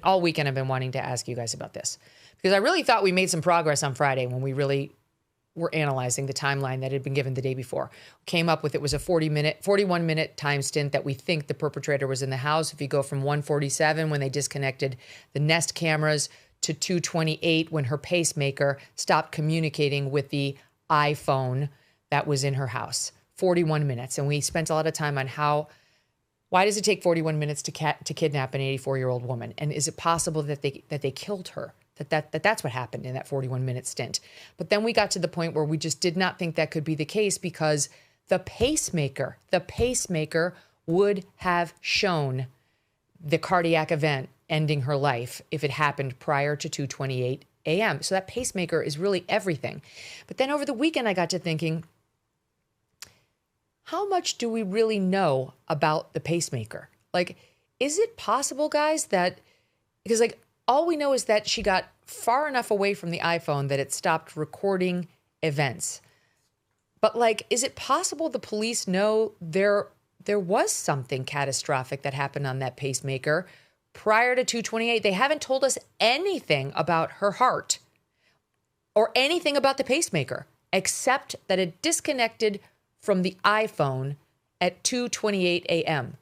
all weekend I've been wanting to ask you guys about this because I really thought we made some progress on Friday when we really were analyzing the timeline that had been given the day before. Came up with it was a 41 minute time stint that we think the perpetrator was in the house. If you go from 1:47 when they disconnected the Nest cameras to 2:28 when her pacemaker stopped communicating with the iPhone that was in her house. 41 minutes. And we spent a lot of time on why does it take 41 minutes to kidnap an 84-year-old woman? And is it possible that they killed her? That's what happened in that 41-minute stint. But then we got to the point where we just did not think that could be the case because the pacemaker would have shown the cardiac event ending her life if it happened prior to 2:28 a.m. So that pacemaker is really everything. But then over the weekend, I got to thinking, how much do we really know about the pacemaker? Like, is it possible, guys, because all we know is that she got far enough away from the iPhone that it stopped recording events. But is it possible the police know there was something catastrophic that happened on that pacemaker prior to 2:28? They haven't told us anything about her heart or anything about the pacemaker, except that it disconnected from the iPhone at 2:28 a.m.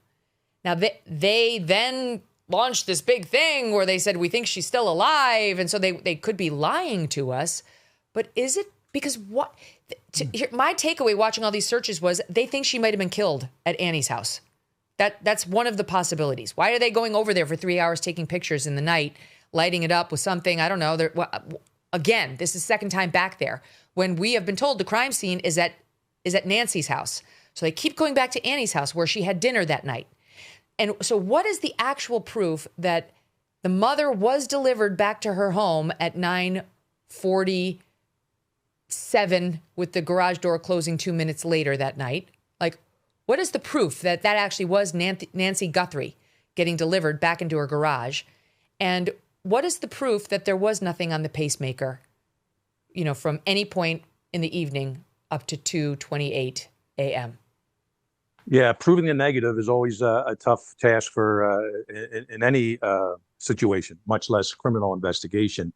Now, they then launched this big thing where they said, we think she's still alive. And so they could be lying to us. But is it because my takeaway watching all these searches was they think she might have been killed at Annie's house. That's one of the possibilities. Why are they going over there for 3 hours taking pictures in the night, lighting it up with something? I don't know. Again, this is second time back there when we have been told the crime scene is at Nancy's house. So they keep going back to Annie's house where she had dinner that night. And so what is the actual proof that the mother was delivered back to her home at 9:47 with the garage door closing 2 minutes later that night? What is the proof that actually was Nancy Guthrie getting delivered back into her garage? And what is the proof that there was nothing on the pacemaker, from any point in the evening up to 2:28 a.m.? Yeah, proving the negative is always a tough task for in any situation, much less criminal investigation.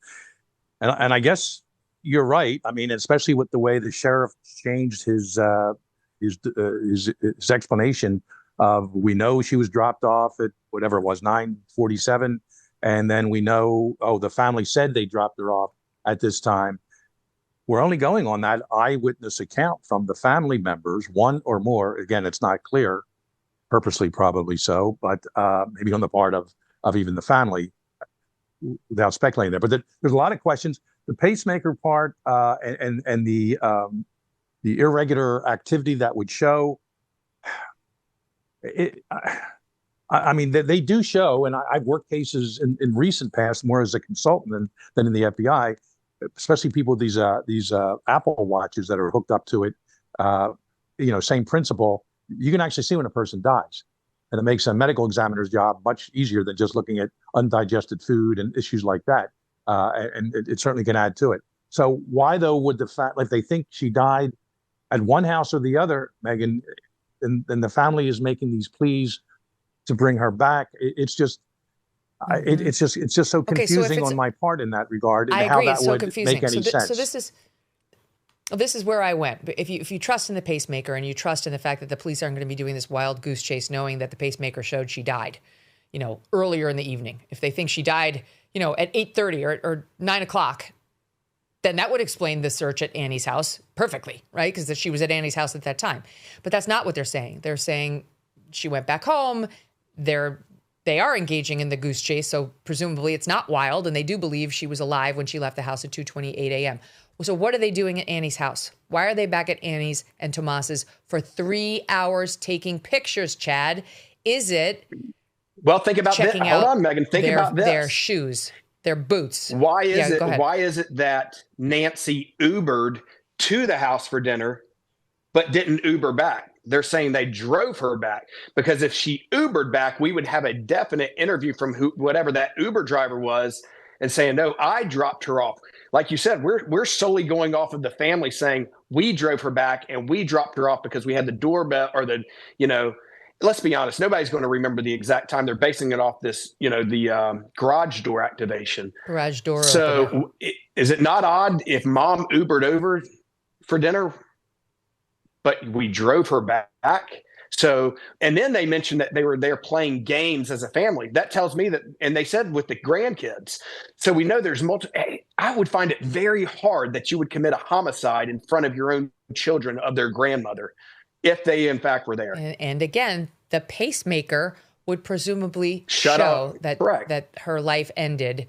And I guess you're right. I mean, especially with the way the sheriff changed his explanation of, we know she was dropped off at whatever it was, 9:47, and then we know, the family said they dropped her off at this time. We're only going on that eyewitness account from the family members, one or more. Again, it's not clear, purposely probably so, but maybe on the part of even the family, without speculating there. But there's a lot of questions. The pacemaker part and the irregular activity that would show. I mean, they do show, and I've worked cases in recent past more as a consultant than in the FBI. Especially people with these Apple watches that are hooked up to it, same principle. You can actually see when a person dies, and it makes a medical examiner's job much easier than just looking at undigested food and issues like that. And it certainly can add to it. So why though would if they think she died at one house or the other, Megyn, and the family is making these pleas to bring her back? It's just. It's just so confusing on my part in that regard, and I how agree, that it's so would confusing. make any sense. So this is where I went. If you trust in the pacemaker and you trust in the fact that the police aren't going to be doing this wild goose chase, knowing that the pacemaker showed she died, earlier in the evening. If they think she died, at 8:30 or 9 o'clock, then that would explain the search at Annie's house perfectly, right? Because she was at Annie's house at that time. But that's not what they're saying. They're saying she went back home. They are engaging in the goose chase, so presumably it's not wild, and they do believe she was alive when she left the house at 2:28 a.m. So what are they doing at Annie's house? Why are they back at Annie's and Tomas's for 3 hours taking pictures, Chad? Is it think about that. Hold on, Megyn. Think about this. Their shoes, their boots. Why is it that Nancy Ubered to the house for dinner but didn't Uber back? They're saying they drove her back, because if she Ubered back, we would have a definite interview from whatever that Uber driver was and saying, no, I dropped her off. Like you said, we're solely going off of the family saying we drove her back and we dropped her off because we had the doorbell or let's be honest, nobody's going to remember the exact time. They're basing it off this, the garage door activation. Garage door opener. So is it not odd if mom Ubered over for dinner, but we drove her back? So, and then they mentioned that they were there playing games as a family. That tells me that, and they said with the grandkids. So we know there's multiple. I would find it very hard that you would commit a homicide in front of your own children of their grandmother, if they in fact were there. And again, the pacemaker would presumably show that her life ended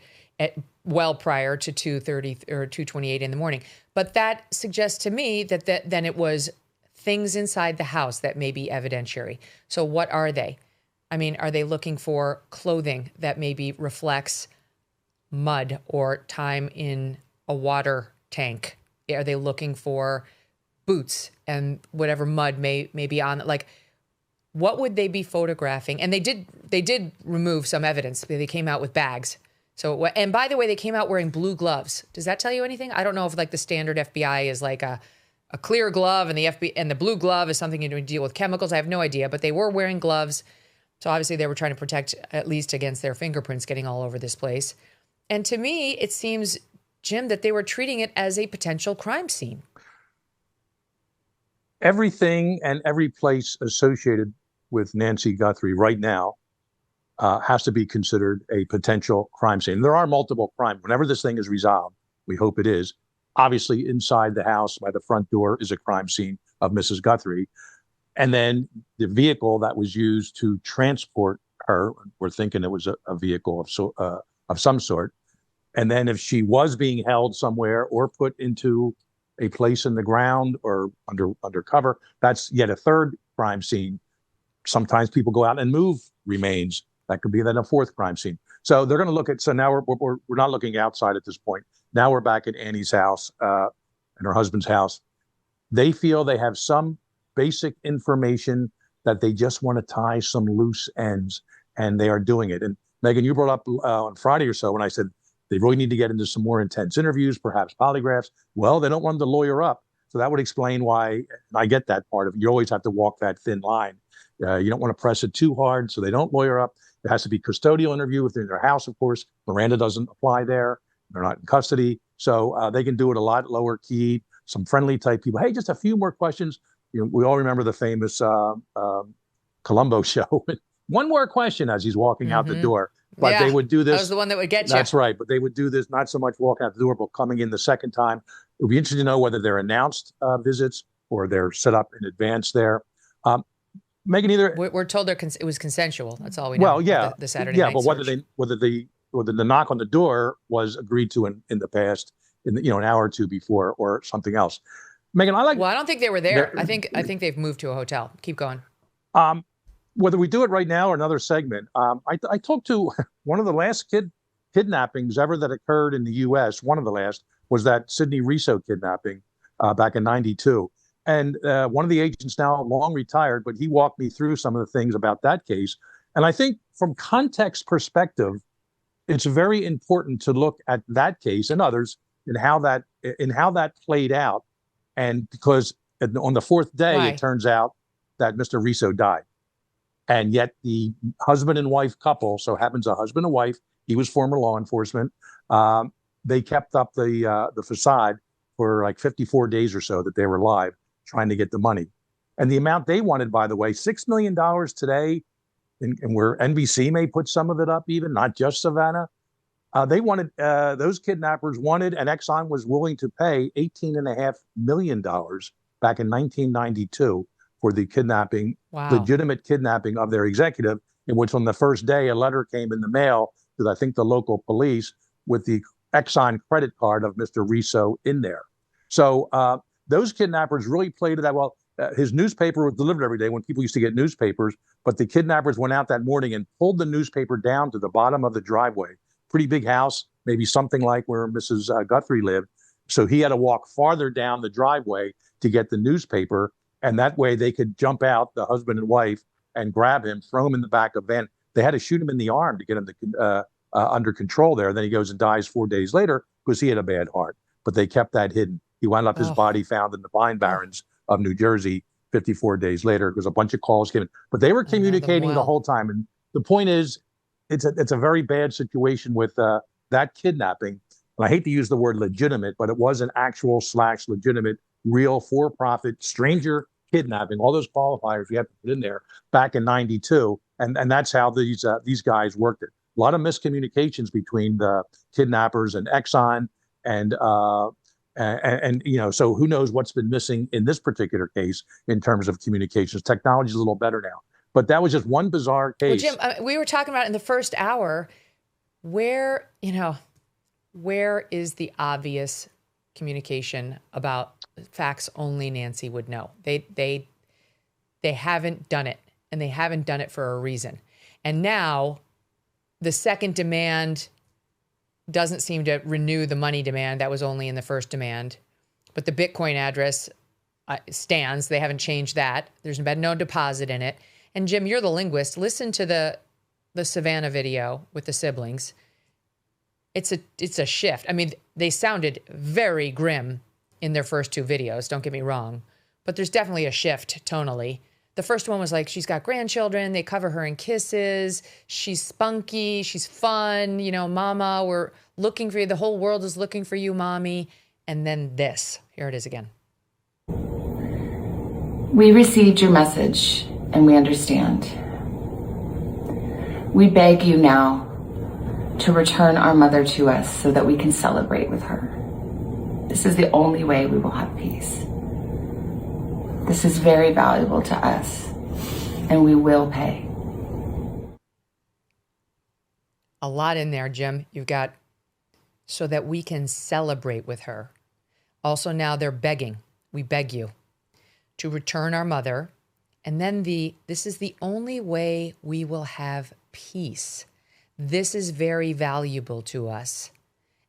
well prior to 2:30 or 2:28 in the morning. But that suggests to me that then it was things inside the house that may be evidentiary. So what are they? I mean, are they looking for clothing that maybe reflects mud or time in a water tank? Are they looking for boots and whatever mud may be on? Like, what would they be photographing? And they did remove some evidence. They came out with bags. So, and by the way, they came out wearing blue gloves. Does that tell you anything? I don't know if like the standard FBI is like a clear glove and the blue glove is something to deal with chemicals. I have no idea, but they were wearing gloves. So obviously they were trying to protect at least against their fingerprints getting all over this place. And to me, it seems, Jim, that they were treating it as a potential crime scene. Everything and every place associated with Nancy Guthrie right now has to be considered a potential crime scene. There are multiple crimes. Whenever this thing is resolved, we hope it is, obviously inside the house by the front door is a crime scene of Mrs. Guthrie. And then the vehicle that was used to transport her, we're thinking it was a vehicle of some sort. And then if she was being held somewhere or put into a place in the ground or under cover, that's yet a third crime scene. Sometimes people go out and move remains. That could be then a fourth crime scene. So they're going to look at, so now we're not looking outside at this point. Now we're back at Annie's house and her husband's house. They feel they have some basic information that they just want to tie some loose ends, and they are doing it. And Megyn, you brought up on Friday or so when I said they really need to get into some more intense interviews, perhaps polygraphs. Well, they don't want them to lawyer up. So that would explain why, and I get that part of it. You always have to walk that thin line. You don't want to press it too hard, so they don't lawyer up. It has to be custodial interview if they're in their house, of course. Miranda doesn't apply there. They're not in custody. So they can do it a lot lower key, some friendly type people. Hey, just a few more questions. We all remember the famous Columbo show. One more question as he's walking out the door. But they would do this. That was the one that would get you. That's right. But they would do this not so much walking out the door, but coming in the second time. It would be interesting to know whether they're announced visits or they're set up in advance there. Megyn, either we're told it was consensual. That's all we know. Well, yeah, the Saturday night but whether the knock on the door was agreed to in the past, an hour or two before, or something else. Megyn, Well, I don't think they were there. I think they've moved to a hotel. Keep going. Whether we do it right now or another segment, I talked to one of the last kidnappings ever that occurred in the U.S. One of the last was that Sidney Riso kidnapping back in '92. And one of the agents now long retired, but he walked me through some of the things about that case. And I think from context perspective, it's very important to look at that case and others and how that played out. And because on the fourth day, It turns out that Mr. Riso died. And yet the husband and wife couple, so happens a husband and wife, he was former law enforcement. They kept up the facade for like 54 days or so that they were live trying to get the money. And the amount they wanted, by the way, $6 million today, and where NBC may put some of it up even, not just Savannah. They wanted, those kidnappers wanted, and Exxon was willing to pay $18.5 million back in 1992 for the kidnapping, legitimate kidnapping of their executive, in which on the first day, a letter came in the mail to, I think, the local police with the Exxon credit card of Mr. Riso in there. So those kidnappers really played it that well. His newspaper was delivered every day when people used to get newspapers, but the kidnappers went out that morning and pulled the newspaper down to the bottom of the driveway. Pretty big house, maybe something like where Mrs. Guthrie lived. So he had to walk farther down the driveway to get the newspaper. And that way they could jump out, the husband and wife, and grab him, throw him in the back of a van. They had to shoot him in the arm to get him under control there. Then he goes and dies 4 days later because he had a bad heart. But they kept that hidden. He wound up his body found in the Pine Barrens of New Jersey 54 days later, because a bunch of calls came in. But they were communicating the whole time. And the point is, it's a very bad situation with that kidnapping. And I hate to use the word legitimate, but it was an actual / legitimate, real for-profit stranger kidnapping. All those qualifiers you have to put in there back in '92, and that's how these guys worked it. A lot of miscommunications between the kidnappers and Exxon, and so who knows what's been missing in this particular case in terms of communications. Technology is a little better now, but that was just one bizarre case. Well, Jim, we were talking about in the first hour, where is the obvious communication about facts only Nancy would know? They haven't done it, and they haven't done it for a reason. And now the second demand doesn't seem to renew the money demand that was only in the first demand, but the Bitcoin address stands. They haven't changed that. There's been no deposit in it. And Jim, you're the linguist. Listen to the Savannah video with the siblings. It's a shift. I mean, they sounded very grim in their first two videos, don't get me wrong, but there's definitely a shift tonally. The first one was like, she's got grandchildren, they cover her in kisses, she's spunky, she's fun, mama, we're looking for you, the whole world is looking for you, mommy. And then this, here it is again. We received your message and we understand. We beg you now to return our mother to us so that we can celebrate with her. This is the only way we will have peace. This is very valuable to us, and we will pay. A lot in there, Jim. You've got so that we can celebrate with her. Also now they're begging. We beg you to return our mother. And then this is the only way we will have peace. This is very valuable to us,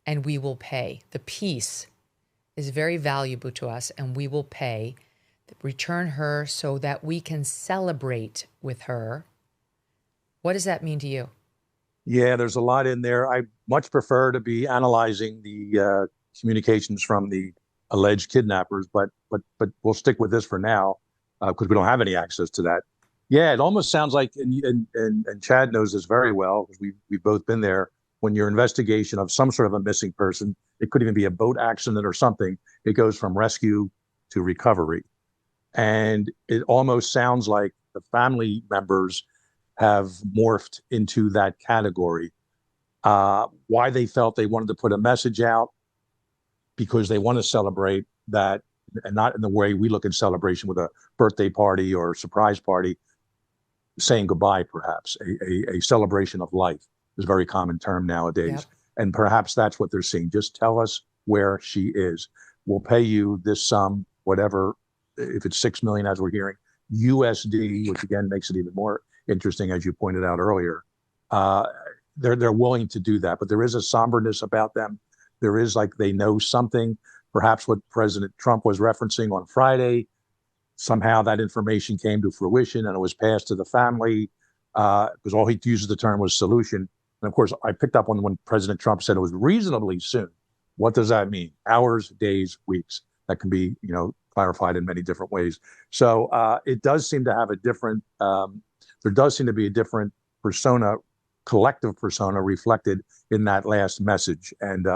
and we will pay. The peace is very valuable to us, and we will pay. Return her so that we can celebrate with her. What does that mean to you? Yeah, there's a lot in there. I much prefer to be analyzing the communications from the alleged kidnappers, but we'll stick with this for now because we don't have any access to that. Yeah, it almost sounds like, and Chad knows this very well because we've both been there. When your investigation of some sort of a missing person, it could even be a boat accident or something. It goes from rescue to recovery. And it almost sounds like the family members have morphed into that category. Why they felt they wanted to put a message out, because they want to celebrate that, and not in the way we look at celebration with a birthday party or surprise party, saying goodbye, perhaps. A celebration of life is a very common term nowadays. Yep. And perhaps that's what they're seeing. Just tell us where she is. We'll pay you this sum, whatever. If it's 6 million, as we're hearing, USD, which again makes it even more interesting, as you pointed out earlier, they're willing to do that. But there is a somberness about them. There is like they know something, perhaps what President Trump was referencing on Friday. Somehow that information came to fruition and it was passed to the family because all he used the term was solution. And of course, I picked up on when President Trump said it was reasonably soon. What does that mean? Hours, days, weeks? That can be, clarified in many different ways. So it does seem to have a different, there does seem to be a different persona, collective persona reflected in that last message. And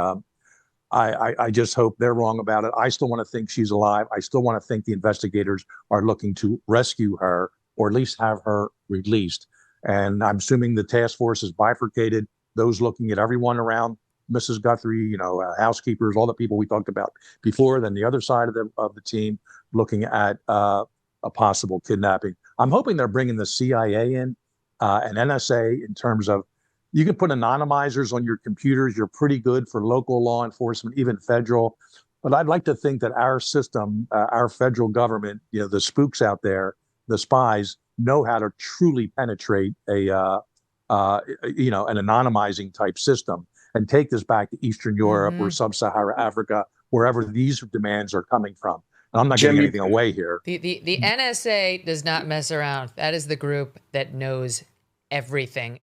I just hope they're wrong about it. I still want to think she's alive. I still want to think the investigators are looking to rescue her or at least have her released. And I'm assuming the task force is bifurcated, those looking at everyone around Mrs. Guthrie, housekeepers, all the people we talked about before, then the other side of the team looking at a possible kidnapping. I'm hoping they're bringing the CIA in and NSA in terms of, you can put anonymizers on your computers. You're pretty good for local law enforcement, even federal. But I'd like to think that our system, our federal government, the spooks out there, the spies, know how to truly penetrate an anonymizing type system and take this back to Eastern Europe or Sub-Saharan Africa, wherever these demands are coming from. And I'm not giving anything away here. The NSA does not mess around. That is the group that knows everything.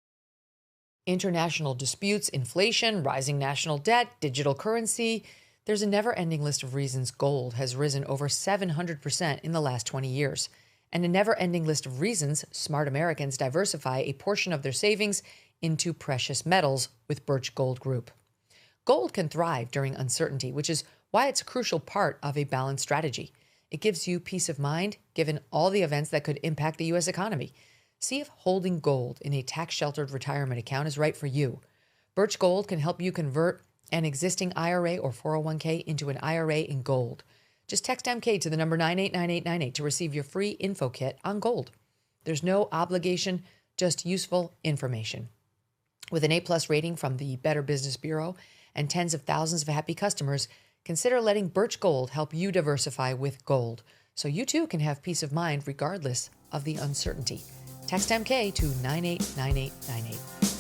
International disputes, inflation, rising national debt, digital currency. There's a never-ending list of reasons gold has risen over 700% in the last 20 years, and a never-ending list of reasons smart Americans diversify a portion of their savings into precious metals with Birch Gold Group. Gold can thrive during uncertainty, which is why it's a crucial part of a balanced strategy. It gives you peace of mind given all the events that could impact the U.S. economy. See if holding gold in a tax-sheltered retirement account is right for you. Birch Gold can help you convert an existing IRA or 401k into an IRA in gold. Just text MK to the number 989898 to receive your free info kit on gold. There's no obligation, just useful information. With an A+ rating from the Better Business Bureau and tens of thousands of happy customers, consider letting Birch Gold help you diversify with gold, so you too can have peace of mind regardless of the uncertainty. Text MK to 989898.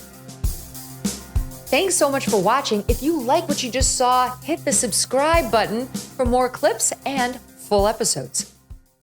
Thanks so much for watching. If you like what you just saw, hit the subscribe button for more clips and full episodes.